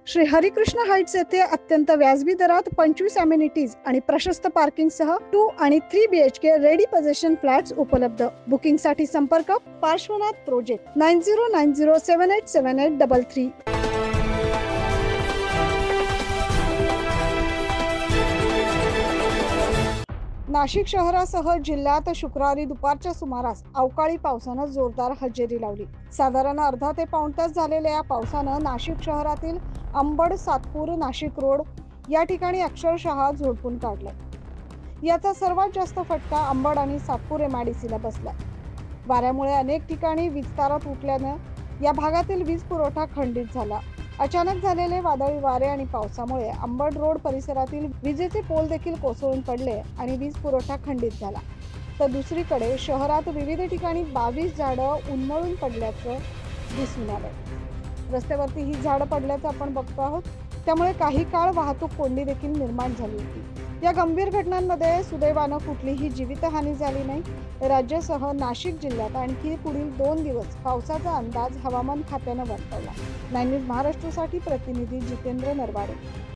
Shri Harikrishna Heights येथे अत्यंत व्याजबी दरात 25 अमेनिटीज आणि प्रशस्त पार्किंग सह 2 आणि 3 BHK रेडी पोझिशन फ्लॅट्स उपलब्ध। बुकिंग साठी संपर्क पार्श्वनाथ प्रोजेक्ट 9090787833। नाशिक शहरासह जिल्ह्यात शुक्रवारी दुपारच्या सुमारास अवकाळी पावसानं जोरदार हजेरी लावली। साधारण अर्धा ते पाऊण तास झालेल्या या पावसानं नाशिक शहरातील अंबड सातपूर नाशिक रोड या ठिकाणी अक्षरशः झोडपून काढले। याचा सर्वात जास्त फटका अंबड आणि सातपूर MIDCला बसला। वाऱ्यामुळे अनेक ठिकाणी वीज तारा तुटल्याने या भागातील वीज पुरवठा खंडित झाला। अचानक झालेले वादळी वारे आणि पावसामुळे अंबड रोड परिसरातील विजेचे पोल देखील कोसळून पडले आणि वीज पुरवठा खंडित झाला। तर दुसरीकडे शहरात विविध ठिकाणी 22 झाडं उन्मळून पडल्याचं दिसून आलं। रस्त्यावरती ही झाडं पडल्याचं आपण बघतो आहोत, त्यामुळे काही काळ वाहतूक कोंडी देखील निर्माण झाली होती। या गंभीर घटनांमध्ये सुदैवानं कुठलीही जीवितहानी झाली नाही। राज्यासह नाशिक जिल्ह्यात आणखी पुढील 2 दिवस पावसाचा अंदाज हवामान खात्यानं वर्तवला। 9 न्यूज महाराष्ट्रासाठी प्रतिनिधी जितेंद्र नरवाडे।